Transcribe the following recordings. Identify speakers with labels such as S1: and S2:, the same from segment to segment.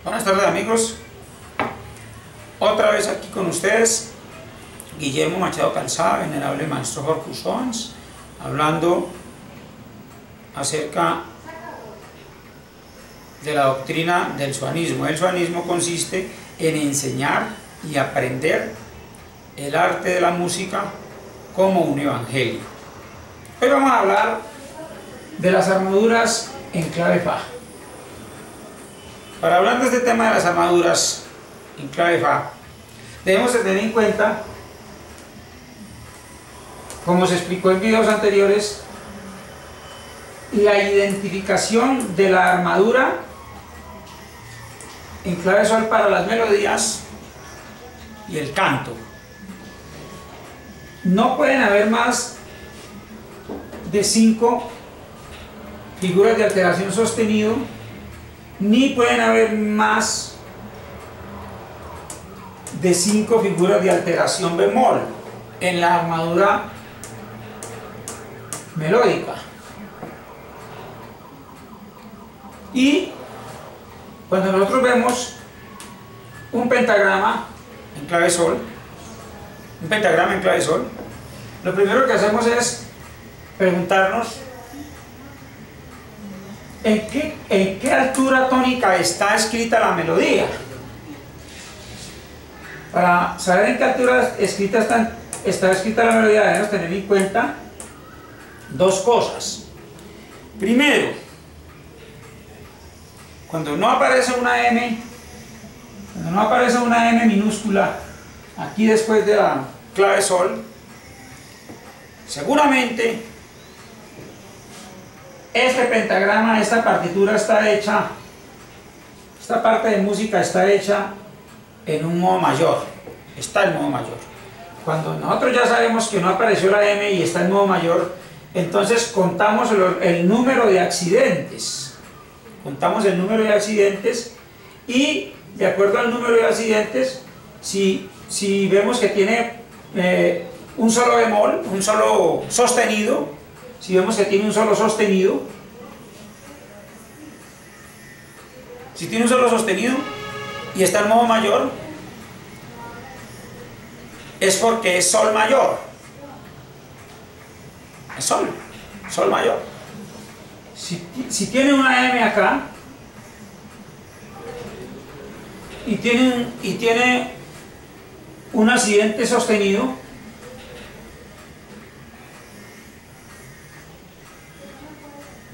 S1: Buenas tardes, amigos, otra vez aquí con ustedes Guillermo Machado Calzada, venerable maestro Jorge Usons, hablando acerca de la doctrina del suanismo. El suanismo consiste en enseñar y aprender el arte de la música como un evangelio. Hoy vamos a hablar de las armaduras en clave fa. Para hablar de este tema de las armaduras en clave fa, debemos de tener en cuenta, como se explicó en videos anteriores, la identificación de la armadura en clave sol para las melodías y el canto. No pueden haber más de 5 figuras de alteración sostenido, ni pueden haber más de 5 figuras de alteración bemol en la armadura melódica. Y cuando nosotros vemos un pentagrama en clave sol, lo primero que hacemos es preguntarnos en qué altura tónica está escrita la melodía. Para saber en qué altura está escrita la melodía, debemos tener en cuenta dos cosas. Primero, cuando no aparece una M minúscula aquí después de la clave sol, seguramente este pentagrama, esta partitura está hecha, esta parte de música está hecha en un modo mayor, está en modo mayor. Cuando nosotros ya sabemos que no apareció la M y está en modo mayor, entonces contamos el número de accidentes. Contamos el número de accidentes y de acuerdo al número de accidentes, si vemos que tiene un solo bemol, un solo sostenido, si vemos que tiene un solo sostenido, si tiene un solo sostenido y está en modo mayor, es porque es sol mayor, es sol mayor. Si tiene una M acá y tiene un accidente sostenido,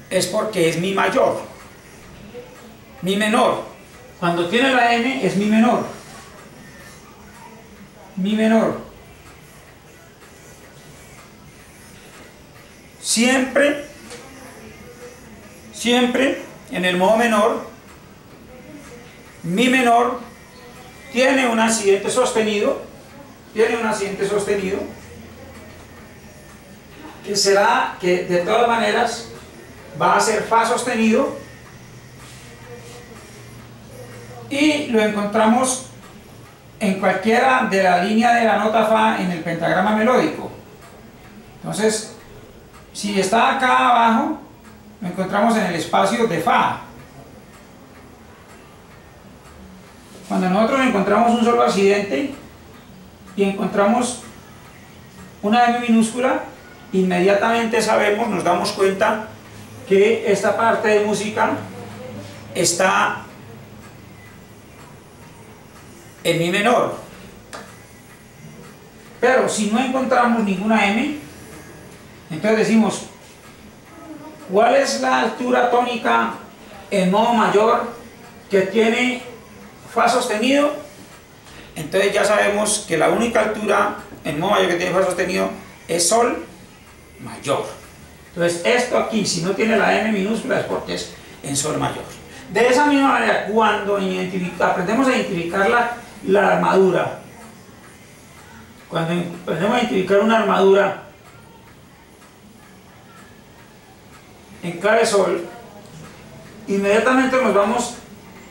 S1: es porque es mi mayor. Mi menor, cuando tiene la M, es mi menor. Mi menor. Siempre en el modo menor, mi menor tiene un accidente sostenido, que será que de todas maneras va a ser fa sostenido, y lo encontramos en cualquiera de la línea de la nota fa en el pentagrama melódico. Entonces, si está acá abajo, lo encontramos en el espacio de fa. Cuando nosotros encontramos un solo accidente y encontramos una M minúscula, inmediatamente sabemos, nos damos cuenta que esta parte de música está en mi menor. Pero si no encontramos ninguna M, entonces decimos, ¿cuál es la altura tónica en modo mayor que tiene fa sostenido? Entonces ya sabemos que la única altura en modo mayor que tiene fa sostenido es sol mayor. Entonces esto aquí, si no tiene la M minúscula, es porque es en sol mayor. De esa misma manera, cuando aprendemos a identificar la armadura, cuando aprendemos a identificar una armadura en clave sol, inmediatamente nos vamos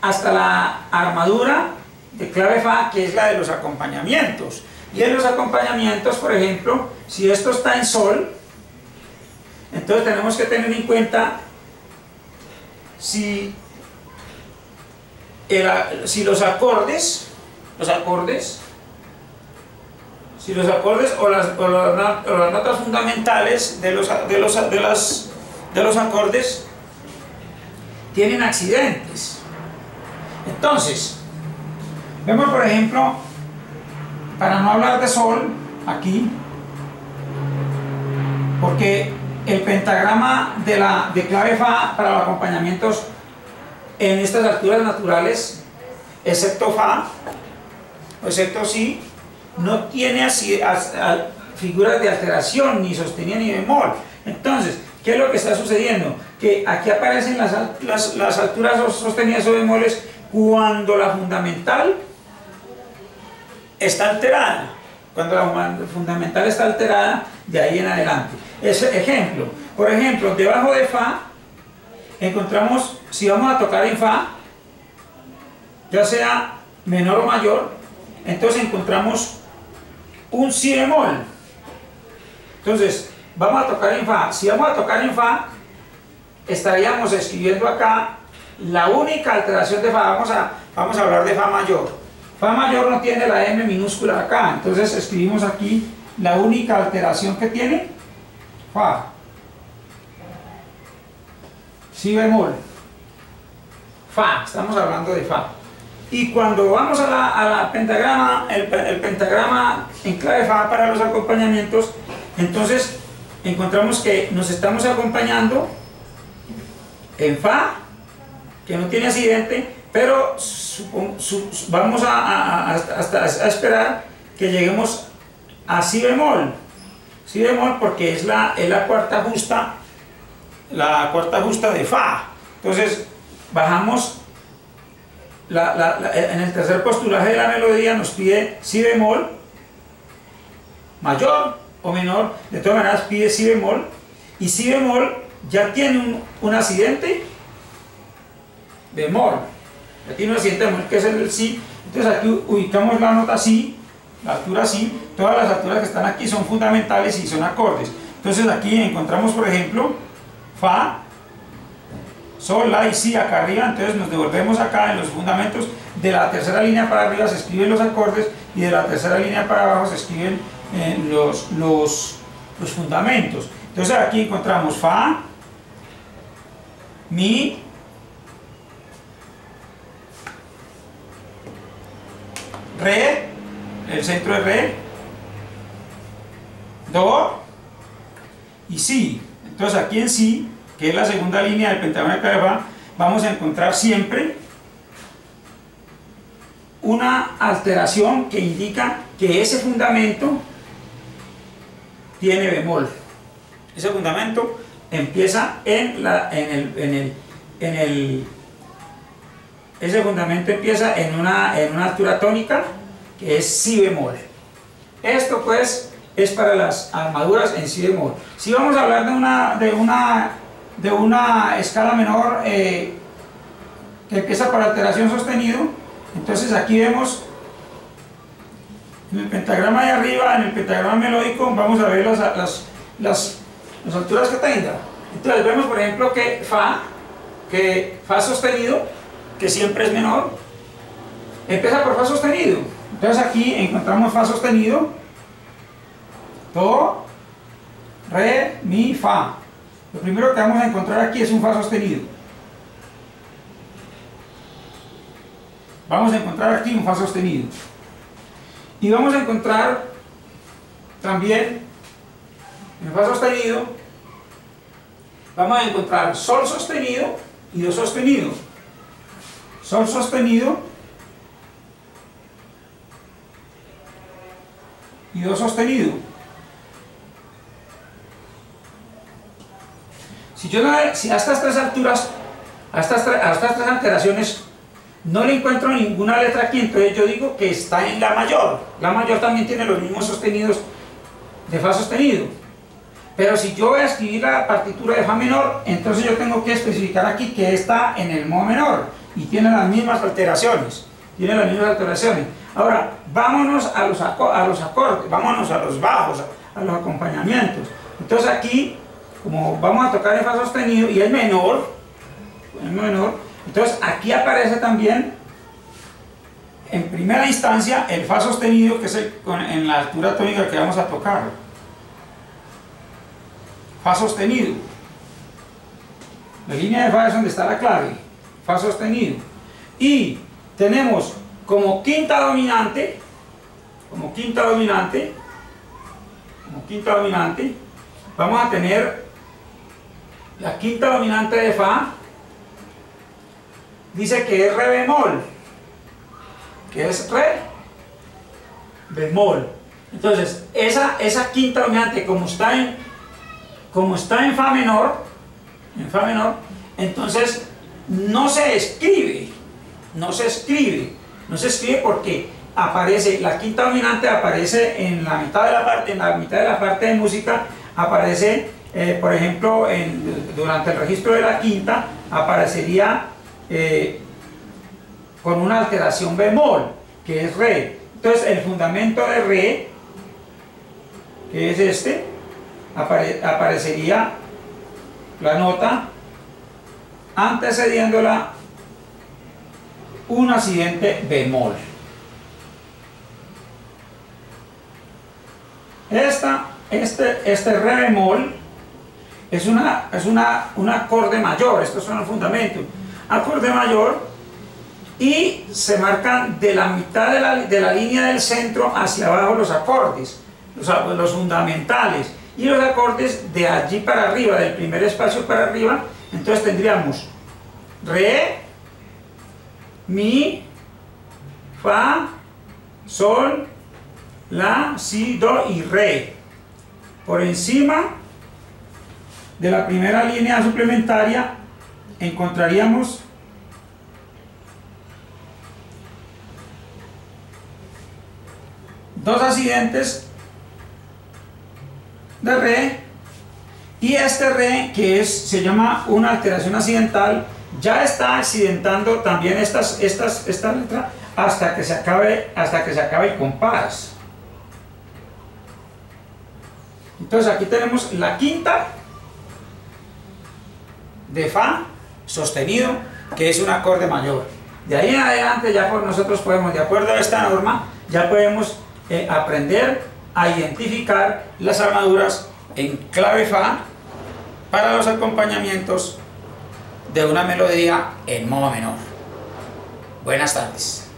S1: hasta la armadura de clave fa, que es la de los acompañamientos. Y en los acompañamientos, por ejemplo, si esto está en sol, entonces tenemos que tener en cuenta si si los acordes o las notas fundamentales de los acordes tienen accidentes. Entonces, vemos por ejemplo, para no hablar de sol aquí, porque el pentagrama de clave Fa para los acompañamientos en estas alturas naturales, excepto Fa o excepto Si, no tiene así, figuras de alteración, ni sostenido ni bemol. Entonces, ¿qué es lo que está sucediendo? Que aquí aparecen las alturas sostenidas o bemoles cuando la fundamental está alterada. Cuando la fundamental está alterada, de ahí en adelante. Ejemplo, por ejemplo, debajo de Fa encontramos, si vamos a tocar en Fa, ya sea menor o mayor, entonces encontramos un Si bemol. Entonces, vamos a tocar en Fa. Si vamos a tocar en Fa, estaríamos escribiendo acá la única alteración de Fa. Vamos a hablar de Fa mayor. Fa mayor no tiene la M minúscula acá, entonces escribimos aquí la única alteración que tiene Fa. Si bemol, Fa, estamos hablando de Fa. Y cuando vamos a la pentagrama, el pentagrama en clave Fa para los acompañamientos, entonces encontramos que nos estamos acompañando en Fa, que no tiene accidente, pero vamos a esperar que lleguemos a Si bemol. Si bemol porque es la cuarta justa, de Fa. Entonces bajamos, en el tercer postulaje de la melodía nos pide Si bemol mayor o menor, de todas maneras pide Si bemol, y Si bemol ya tiene un accidente bemol. Aquí tiene un accidente bemol que es el Si. Entonces aquí ubicamos la nota Si, la altura Si. Todas las alturas que están aquí son fundamentales y son acordes. Entonces aquí encontramos por ejemplo Fa, Sol, La y Si acá arriba. Entonces nos devolvemos acá en los fundamentos. De la tercera línea para arriba se escriben los acordes y de la tercera línea para abajo se escriben los fundamentos. Entonces aquí encontramos Fa, Mi, Re, el centro de Re, Do y Si. Entonces aquí en Si, que es la segunda línea del pentagrama de clave Fa, vamos a encontrar siempre una alteración que indica que ese fundamento tiene bemol. Ese fundamento empieza ese fundamento empieza en una altura tónica que es Si bemol. Esto pues es para las armaduras en Si bemol. Si vamos a hablar de una escala menor que empieza por alteración sostenido, entonces aquí vemos en el pentagrama de arriba, en el pentagrama melódico, vamos a ver las alturas que tenga. Entonces vemos por ejemplo que Fa sostenido, que siempre es menor, empieza por Fa sostenido. Entonces aquí encontramos Fa sostenido, Do, Re, Mi, Fa. Lo primero que vamos a encontrar aquí es un Fa sostenido. Vamos a encontrar aquí un Fa sostenido. Y vamos a encontrar también en Fa sostenido, vamos a encontrar Sol sostenido y Do sostenido. Sol sostenido y Do sostenido. Si a estas tres alturas, a estas tres alteraciones, no le encuentro ninguna letra aquí, entonces yo digo que está en La mayor. La mayor también tiene los mismos sostenidos de Fa sostenido. Pero si yo voy a escribir la partitura de Fa menor, entonces yo tengo que especificar aquí que está en el Mo menor y tiene las mismas alteraciones. Ahora, vámonos a los acordes, vámonos a los bajos, a los acompañamientos. Entonces aquí, como vamos a tocar en Fa sostenido y es menor, entonces aquí aparece también en primera instancia el Fa sostenido, que es en la altura tónica que vamos a tocar. Fa sostenido. La línea de Fa es donde está la clave. Fa sostenido. Y tenemos como quinta dominante, vamos a tener la quinta dominante de Fa, dice que es Re bemol, que es Re bemol. Entonces, esa quinta dominante, como está en Fa menor, entonces no se escribe porque aparece, la quinta dominante aparece en la mitad de la parte de música, aparece, por ejemplo, durante el registro de la quinta, aparecería con una alteración bemol, que es Re. Entonces el fundamento de Re, que es este, aparecería la nota antecediéndola un accidente bemol. Este Re bemol es un acorde mayor. Estos son los fundamentos. Acorde mayor, y se marcan de la mitad de la línea del centro hacia abajo los acordes, los fundamentales, y los acordes de allí para arriba, del primer espacio para arriba. Entonces tendríamos Re, Mi, Fa, Sol, La, Si, Do y Re. Por encima de la primera línea suplementaria encontraríamos dos accidentes de Re, y este Re, que se llama una alteración accidental, ya está accidentando también esta letra hasta que se acabe el compás. Entonces aquí tenemos la quinta de Fa sostenido, que es un acorde mayor. De ahí en adelante ya nosotros podemos, de acuerdo a esta norma, ya podemos aprender a identificar las armaduras en clave Fa para los acompañamientos de una melodía en modo menor. Buenas tardes.